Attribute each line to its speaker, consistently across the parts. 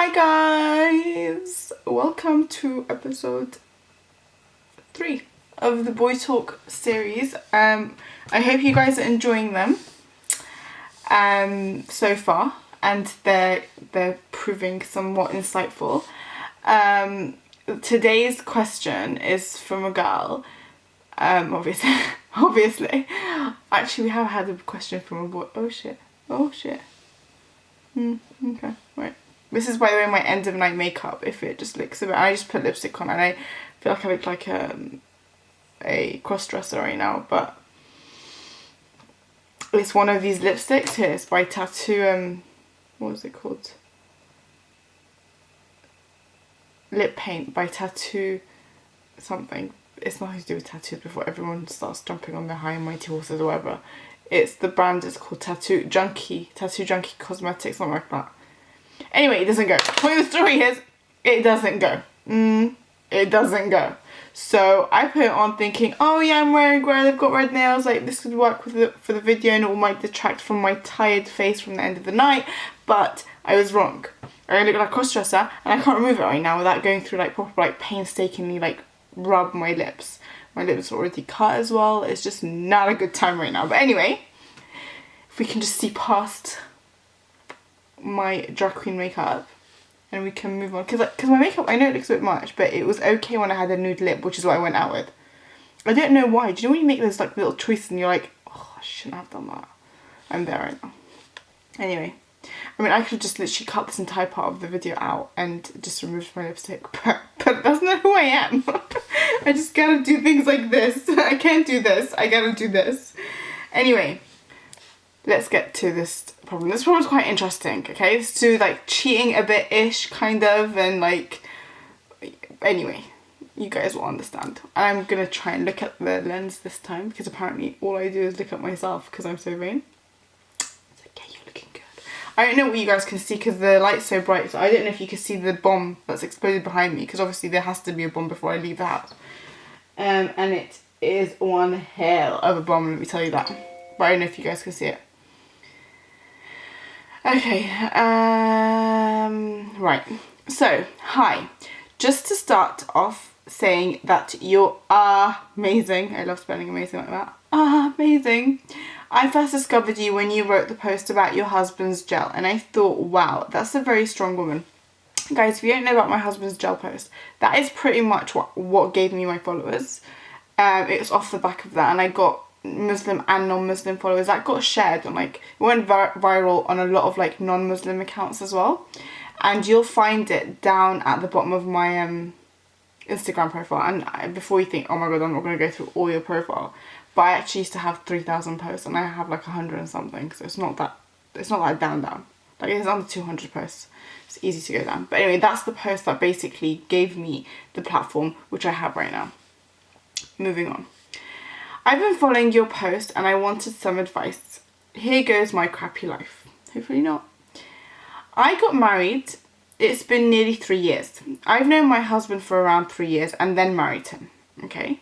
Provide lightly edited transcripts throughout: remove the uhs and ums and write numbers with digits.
Speaker 1: Hi guys! Welcome to episode 3 of the Boy Talk series. I hope you guys are enjoying them so far, and they're proving somewhat insightful. Today's question is from a girl. Obviously. Actually, we have had a question from a boy. Oh shit. Okay, right. This is, by the way, my end of night makeup. If it just looks a bit, I just put lipstick on and I feel like I look like a cross-dresser right now, but it's one of these lipsticks here. It's by Tattoo, what was it called? Lip Paint by Tattoo something. It's nothing to do with tattoos before everyone starts jumping on their high and mighty horses or whatever. It's the brand is called Tattoo Junkie Cosmetics, something like that. Anyway, it doesn't go. Point of the story is, it doesn't go. It doesn't go. So I put it on thinking, oh yeah, I'm wearing red, I've got red nails, like this could work for the video and it might detract from my tired face from the end of the night, but I was wrong. I look like a cross-dresser and I can't remove it right now without going through like proper like painstakingly like rub my lips. My lips are already cut as well. It's just not a good time right now. But anyway, if we can just see past my drag queen makeup and we can move on, because my makeup, I know it looks a bit much, but it was okay when I had a nude lip, which is what I went out with. I don't know why. Do you know when you make those like little choices and you're like, oh, I shouldn't have done that? I'm there right now. Anyway, I mean, I could have just literally cut this entire part of the video out and just removed my lipstick, but that's not who I am. I just gotta do things like this. I can't do this. I gotta do this. Anyway, let's get to this problem. This problem's quite interesting, okay? It's to like cheating a bit-ish, kind of, and like, anyway, you guys will understand. I'm gonna try and look at the lens this time, because apparently all I do is look at myself because I'm so vain. It's like, yeah, you're looking good. I don't know what you guys can see because the light's so bright, so I don't know if you can see the bomb that's exploded behind me, because obviously there has to be a bomb before I leave the house. And it is one hell of a bomb, let me tell you that. But I don't know if you guys can see it. Okay, right. So, hi. Just to start off saying that you are amazing. I love spelling amazing like that. Amazing. I first discovered you when you wrote the post about your husband's gel, and I thought, wow, that's a very strong woman. Guys, if you don't know about my husband's gel post, that is pretty much what gave me my followers. It was off the back of that, and I got Muslim and non-Muslim followers. That got shared and like it went viral on a lot of like non-Muslim accounts as well. And you'll find it down at the bottom of my Instagram profile. And before you think, oh my god, I'm not going to go through all your profile, but I actually used to have 3,000 posts and I have like 100 and something, so it's not that down. Like it's under 200 posts. It's easy to go down. But anyway, that's the post that basically gave me the platform which I have right now. Moving on. I've been following your post and I wanted some advice. Here goes my crappy life. Hopefully not. I got married. It's been nearly 3 years. I've known my husband for around 3 years and then married him. Okay?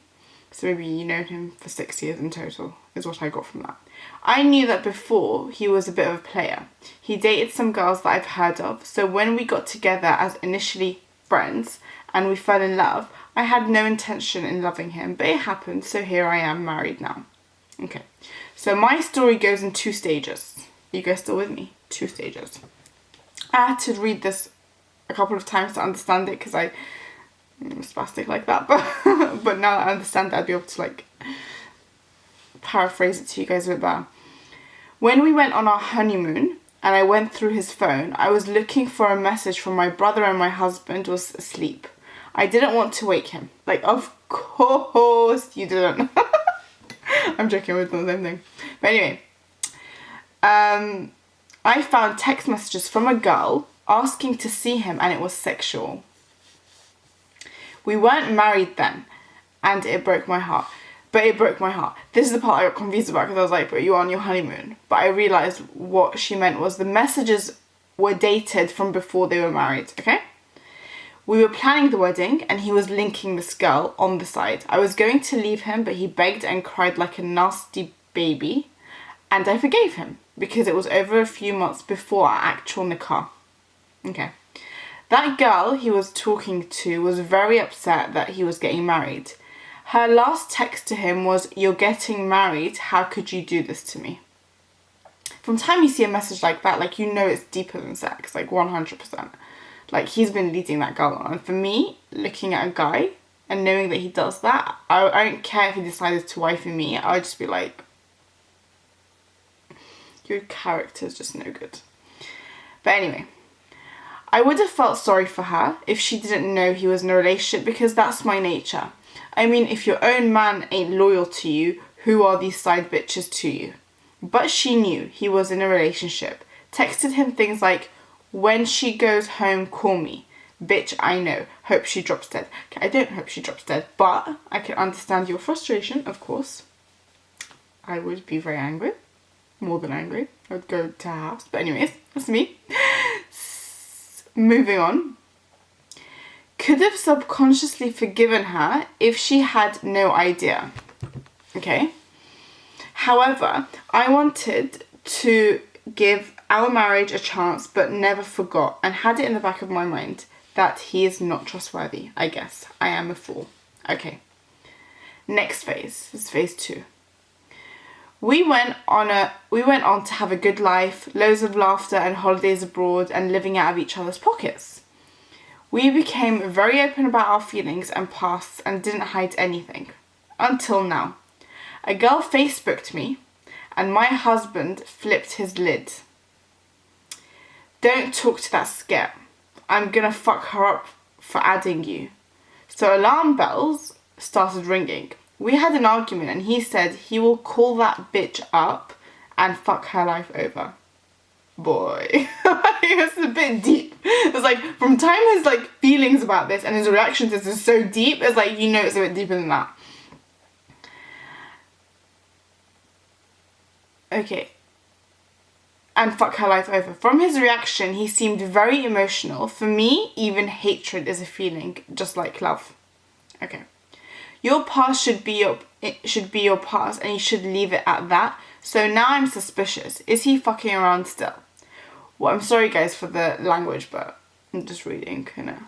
Speaker 1: So maybe you know him for 6 years in total, is what I got from that. I knew that before he was a bit of a player. He dated some girls that I've heard of, so when we got together as initially friends and we fell in love, I had no intention in loving him, but it happened, so here I am married now. Okay, so my story goes in 2 stages. Are you guys still with me? 2 stages. I had to read this a couple of times to understand it because I'm spastic like that, but now that I understand that, I'd be able to like paraphrase it to you guys a bit better. When we went on our honeymoon and I went through his phone, I was looking for a message from my brother and my husband was asleep. I didn't want to wake him. Like, of course you didn't. I'm joking, with the same thing. But anyway, I found text messages from a girl asking to see him and it was sexual. We weren't married then and it broke my heart. This is the part I got confused about because I was like, but you are on your honeymoon. But I realised what she meant was the messages were dated from before they were married, okay? We were planning the wedding and he was linking this girl on the side. I was going to leave him, but he begged and cried like a nasty baby. And I forgave him because it was over a few months before our actual nikah. Okay. That girl he was talking to was very upset that he was getting married. Her last text to him was, "You're getting married, how could you do this to me?" From time you see a message like that, like, you know it's deeper than sex, like 100%. Like, he's been leading that girl on. And for me, looking at a guy and knowing that he does that, I don't care if he decided to wifey me, I would just be like, your character's just no good. But anyway, I would have felt sorry for her if she didn't know he was in a relationship, because that's my nature. I mean, if your own man ain't loyal to you, who are these side bitches to you? But she knew he was in a relationship. Texted him things like, "When she goes home, call me. Bitch, I know. Hope she drops dead." Okay, I don't hope she drops dead, but I can understand your frustration, of course. I would be very angry. More than angry. I would go to her house. But anyways, that's me. Moving on. Could have subconsciously forgiven her if she had no idea. Okay. However, I wanted to give our marriage a chance, but never forgot and had it in the back of my mind that he is not trustworthy. I guess I am a fool. Okay. Next phase. This is phase 2. We went on to have a good life, loads of laughter and holidays abroad and living out of each other's pockets. We became very open about our feelings and pasts and didn't hide anything. Until now. A girl Facebooked me and my husband flipped his lid. "Don't talk to that scare. I'm gonna fuck her up for adding you." So alarm bells started ringing. We had an argument and he said he will call that bitch up and fuck her life over. Boy, it's a bit deep. It's like, from time his like feelings about this and his reactions to this is so deep, it's like, you know, it's a bit deeper than that. Okay. And fuck her life over. From his reaction, he seemed very emotional. For me, even hatred is a feeling, just like love. Okay. Your past should be your past, and you should leave it at that. So now I'm suspicious. Is he fucking around still? Well, I'm sorry guys for the language, but I'm just reading, you know.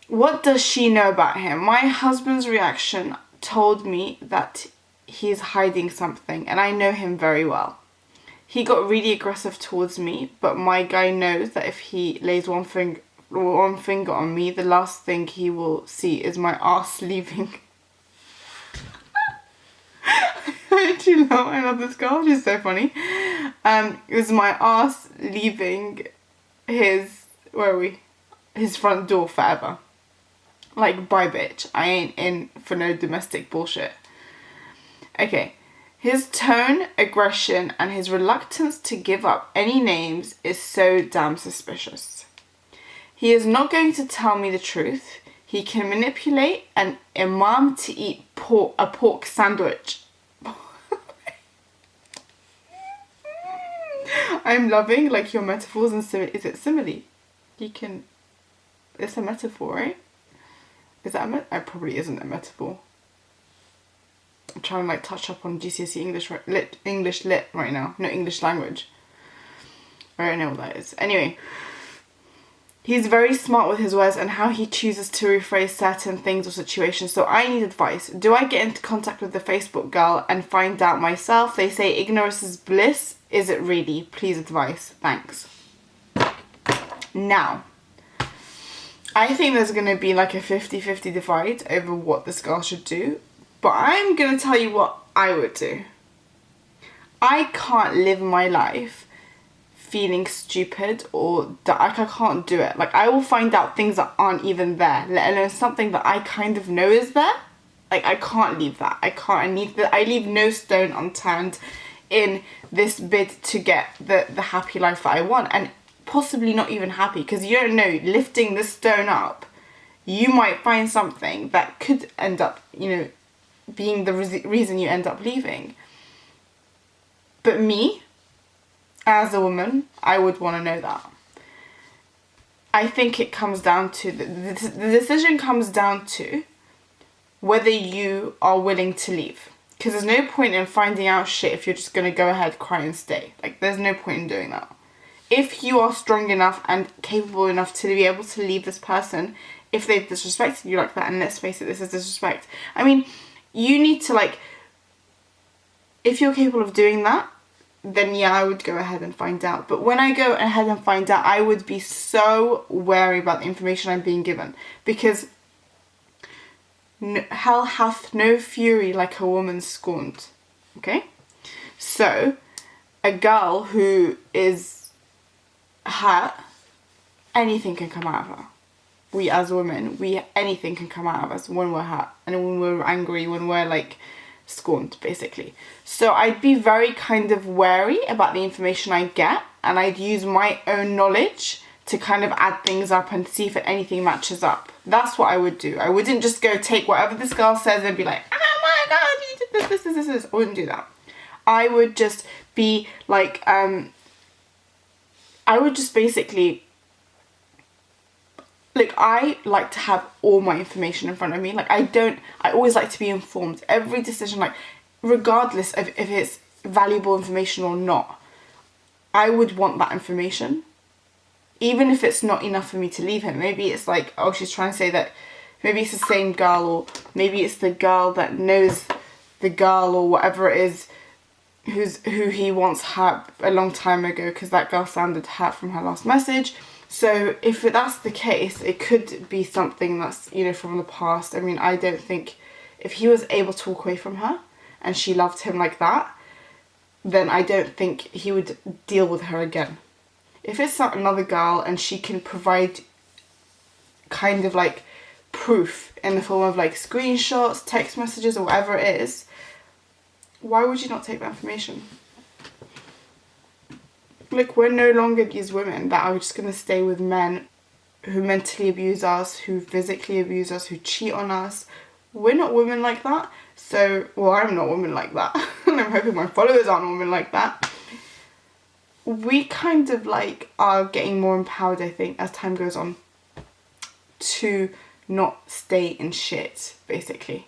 Speaker 1: What does she know about him? My husband's reaction told me that he's hiding something, and I know him very well. He got really aggressive towards me, but my guy knows that if he lays one finger on me, the last thing he will see is my ass leaving. I love this girl, she's so funny. It was my ass leaving his front door forever. Like, bye bitch, I ain't in for no domestic bullshit. Okay, his tone, aggression, and his reluctance to give up any names is so damn suspicious. He is not going to tell me the truth. He can manipulate an imam to eat a pork sandwich. I'm loving like your metaphors and simile. Is it simile? It's a metaphor, right? Is that it probably isn't a metaphor. I'm trying to like touch up on GCSE English lit right now. No, English language. I don't know what that is. Anyway. He's very smart with his words and how he chooses to rephrase certain things or situations, so I need advice. Do I get into contact with the Facebook girl and find out myself? They say ignorance is bliss. Is it really? Please advice. Thanks. Now, I think there's going to be like a 50-50 divide over what this girl should do, but I'm going to tell you what I would do. I can't live my life feeling stupid or that I can't do it. Like, I will find out things that aren't even there, let alone something that I kind of know is there. Like, I can't leave that. I leave no stone unturned in this bid to get the happy life that I want, and possibly not even happy, because you don't know, lifting this stone up, you might find something that could end up, you know, being the reason you end up leaving. But me, as a woman, I would want to know that. I think it comes down to, the decision comes down to whether you are willing to leave. Because there's no point in finding out shit if you're just going to go ahead, cry and stay. Like, there's no point in doing that. If you are strong enough and capable enough to be able to leave this person if they've disrespected you like that, and let's face it, this is disrespect. I mean, you need to, like, if you're capable of doing that, then yeah, I would go ahead and find out. But when I go ahead and find out, I would be so wary about the information I'm being given, because hell hath no fury like a woman scorned. Okay? So, a girl who is hurt, anything can come out of her. We as women, anything can come out of us when we're hurt, and when we're angry, when we're like scorned, basically. So I'd be very kind of wary about the information I get, and I'd use my own knowledge to kind of add things up and see if anything matches up. That's what I would do. I wouldn't just go take whatever this girl says and be like, oh my god, you did this. I wouldn't do that. I would just be like, I would just basically, like, I like to have all my information in front of me. Like, I always like to be informed. Every decision, like, regardless of if it's valuable information or not, I would want that information. Even if it's not enough for me to leave him. Maybe it's like, oh, she's trying to say that maybe it's the same girl, or maybe it's the girl that knows the girl, or whatever it is, who he once hurt a long time ago, because that girl sounded hurt from her last message. So if that's the case, it could be something that's, you know, from the past. I mean, I don't think, if he was able to walk away from her and she loved him like that, then I don't think he would deal with her again. If it's another girl and she can provide kind of like proof in the form of like screenshots, text messages, or whatever it is, why would you not take that information? Look, we're no longer these women that are just going to stay with men who mentally abuse us, who physically abuse us, who cheat on us. We're not women like that. So, well, I'm not women like that. And I'm hoping my followers aren't women like that. We kind of like are getting more empowered, I think, as time goes on, to not stay in shit, basically.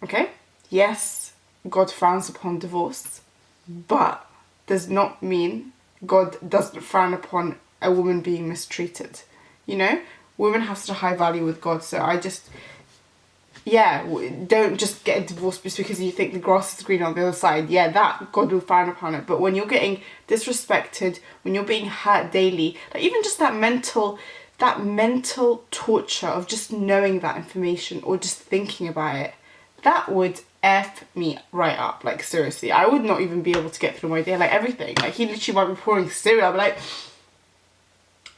Speaker 1: Okay? Yes, God frowns upon divorce, but does not mean God doesn't frown upon a woman being mistreated. You know? Women have such a high value with God, so I just, yeah, don't just get a divorce just because you think the grass is green on the other side. Yeah, that, God will frown upon it. But when you're getting disrespected, when you're being hurt daily, like even just that mental torture of just knowing that information or just thinking about it, that would F me right up. Like, seriously, I would not even be able to get through my day, like everything. Like, he literally might be pouring cereal, I'd be like,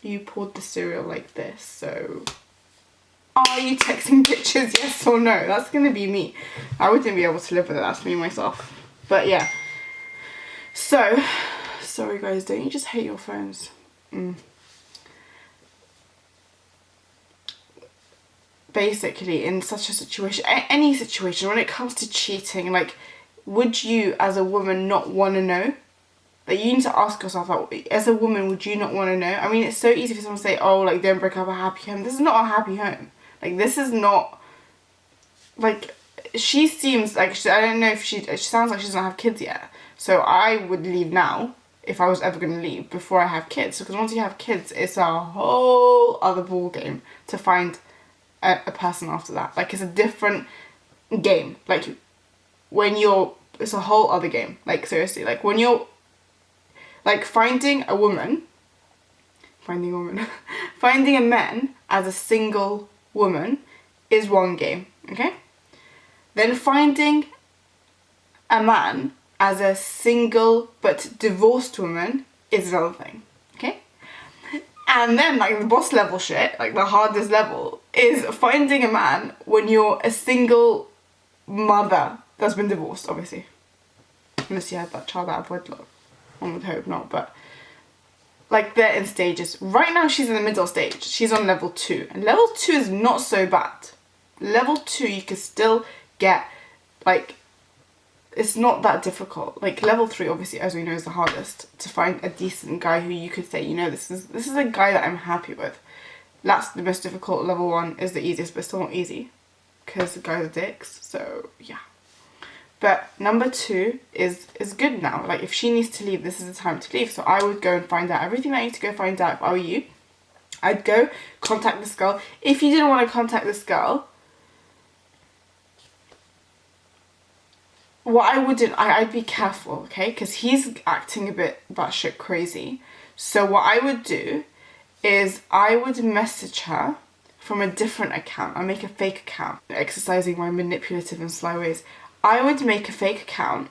Speaker 1: you poured the cereal like this, so are you texting pictures, yes or no? That's gonna be me. I wouldn't be able to live with it, that's me myself. But yeah. So, sorry guys, don't you just hate your phones? Basically, in such a situation, any situation, when it comes to cheating, like, would you as a woman not want to know? Like, you need to ask yourself, like, as a woman, would you not want to know? I mean, it's so easy for someone to say, oh, like, don't break up a happy home. This is not a happy home. Like, this is not, like, she seems like, I don't know if she sounds like she doesn't have kids yet. So I would leave now, if I was ever going to leave, before I have kids. Because once you have kids, it's a whole other ball game to find a person after that. Like, it's a different game. Like, it's a whole other game. Like, seriously, like, when you're, like, finding a man as a single woman is one game, okay? Then finding a man as a single but divorced woman is another thing, okay? And then, like, the boss level shit, like the hardest level, is finding a man when you're a single mother that's been divorced, obviously. Unless you had that child out of wedlock. One would hope not, but like, they're in stages. Right now she's in the middle stage. She's on level 2. And level 2 is not so bad. Level 2 you can still get, like, it's not that difficult. Like, level 3, obviously, as we know, is the hardest. To find a decent guy who you could say, you know, this is a guy that I'm happy with. That's the most difficult. Level 1 is the easiest, but still not easy. Because the guys are dicks, so, yeah. But number 2 is good now. Like, if she needs to leave, this is the time to leave. So I would go and find out everything I need to go find out if I were you. I'd go contact this girl. If you didn't want to contact this girl, what I wouldn't, I'd be careful, okay? Because he's acting a bit batshit crazy. So what I would do is I would message her from a different account. I make a fake account, exercising my manipulative and sly ways. I would make a fake account,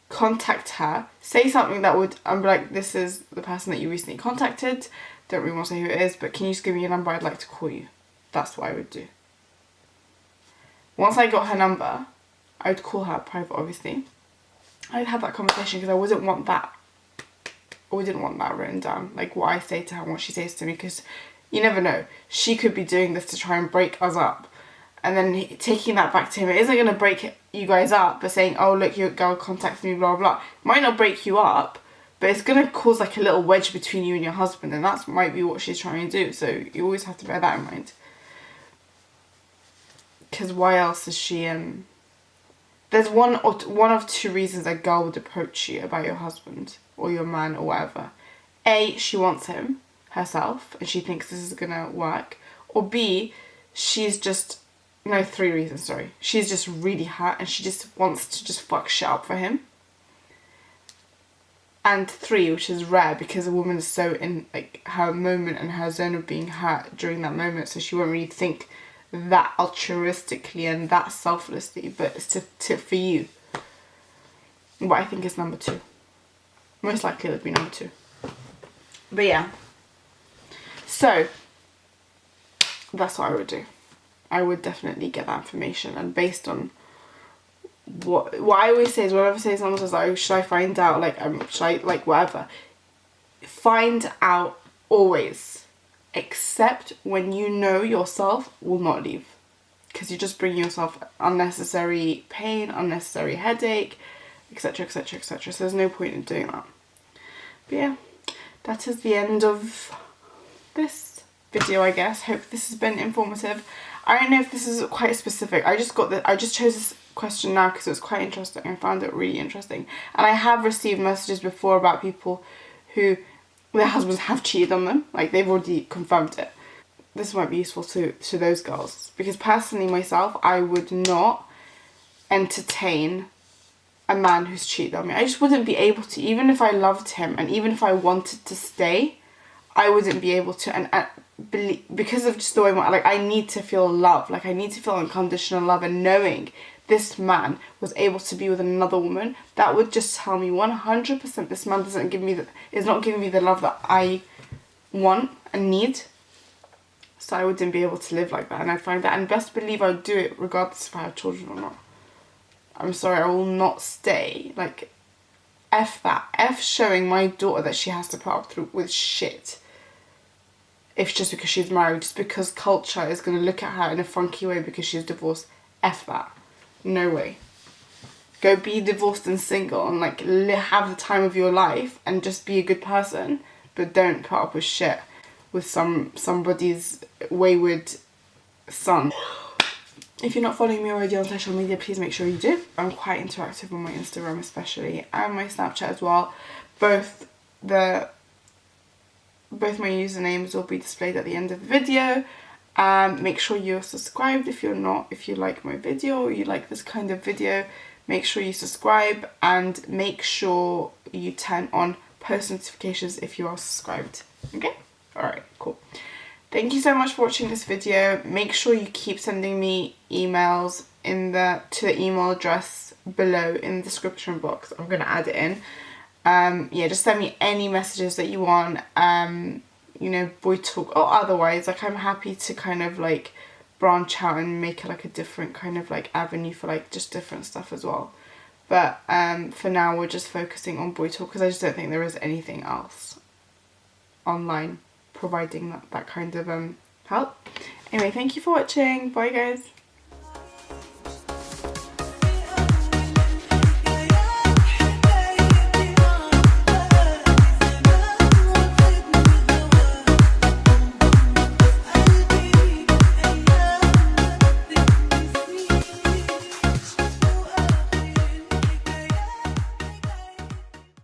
Speaker 1: contact her, say something that would, I'm like, this is the person that you recently contacted. Don't really want to say who it is, but can you just give me your number? I'd like to call you. That's what I would do. Once I got her number, I would call her private, obviously. I'd have that conversation because I wouldn't want that written down. Like, what I say to her and what she says to me, because you never know. She could be doing this to try and break us up. And then taking that back to him, it isn't going to break you guys up, but saying, oh, look, your girl contacted me, blah, blah. It might not break you up, but it's going to cause like a little wedge between you and your husband, and that might be what she's trying to do. So you always have to bear that in mind. Because why else is she... There's one of 2 reasons a girl would approach you about your husband or your man or whatever. A, she wants him herself and she thinks this is going to work. Or B, she's just... No, 3 reasons, sorry. She's just really hurt and she just wants to just fuck shit up for him. And 3, which is rare because a woman is so in like her moment and her zone of being hurt during that moment, so she won't really think that altruistically and that selflessly, but it's to for you. But I think it's number 2. Most likely it would be number 2. But yeah. So that's what I would do. I would definitely get that information, and based on what I always say is, whenever someone says like, oh, should I find out, like should I, like, whatever, find out always, except when you know yourself will not leave, because you just bring yourself unnecessary pain, unnecessary headache, etc, etc, etc. So there's no point in doing that. But yeah, that is the end of this video, I guess. Hope this has been informative. I don't know if this is quite specific. I just chose this question now because it was quite interesting. I found it really interesting. And I have received messages before about people who their husbands have cheated on them. Like, they've already confirmed it. This might be useful to those girls. Because personally, myself, I would not entertain a man who's cheated on me. I just wouldn't be able to. Even if I loved him and even if I wanted to stay, I wouldn't be able to. And because of just the way I need to feel love. Like, I need to feel unconditional love, and knowing this man was able to be with another woman, that would just tell me 100% this man is not giving me the love that I want and need. So I wouldn't be able to live like that, and I'd find that, and best believe I would do it regardless if I have children or not. I'm sorry, I will not stay. Like, F that. F showing my daughter that she has to put up with shit. If just because she's married, just because culture is going to look at her in a funky way because she's divorced. F that. No way. Go be divorced and single and like have the time of your life and just be a good person, but don't put up with shit with somebody's wayward son. If you're not following me already on social media, please make sure you do. I'm quite interactive on my Instagram especially, and my Snapchat as well. Both my usernames will be displayed at the end of the video. Make sure you're subscribed if you're not. If you like my video or you like this kind of video, make sure you subscribe, and make sure you turn on post notifications if you are subscribed. Okay? Alright, cool. Thank you so much for watching this video. Make sure you keep sending me emails to the email address below in the description box. I'm going to add it in. Yeah, just send me any messages that you want, you know, boy talk or otherwise. Like, I'm happy to kind of like branch out and make it like a different kind of like avenue for like just different stuff as well. But for now we're just focusing on boy talk because I just don't think there is anything else online providing that kind of help. Anyway, thank you for watching. Bye guys.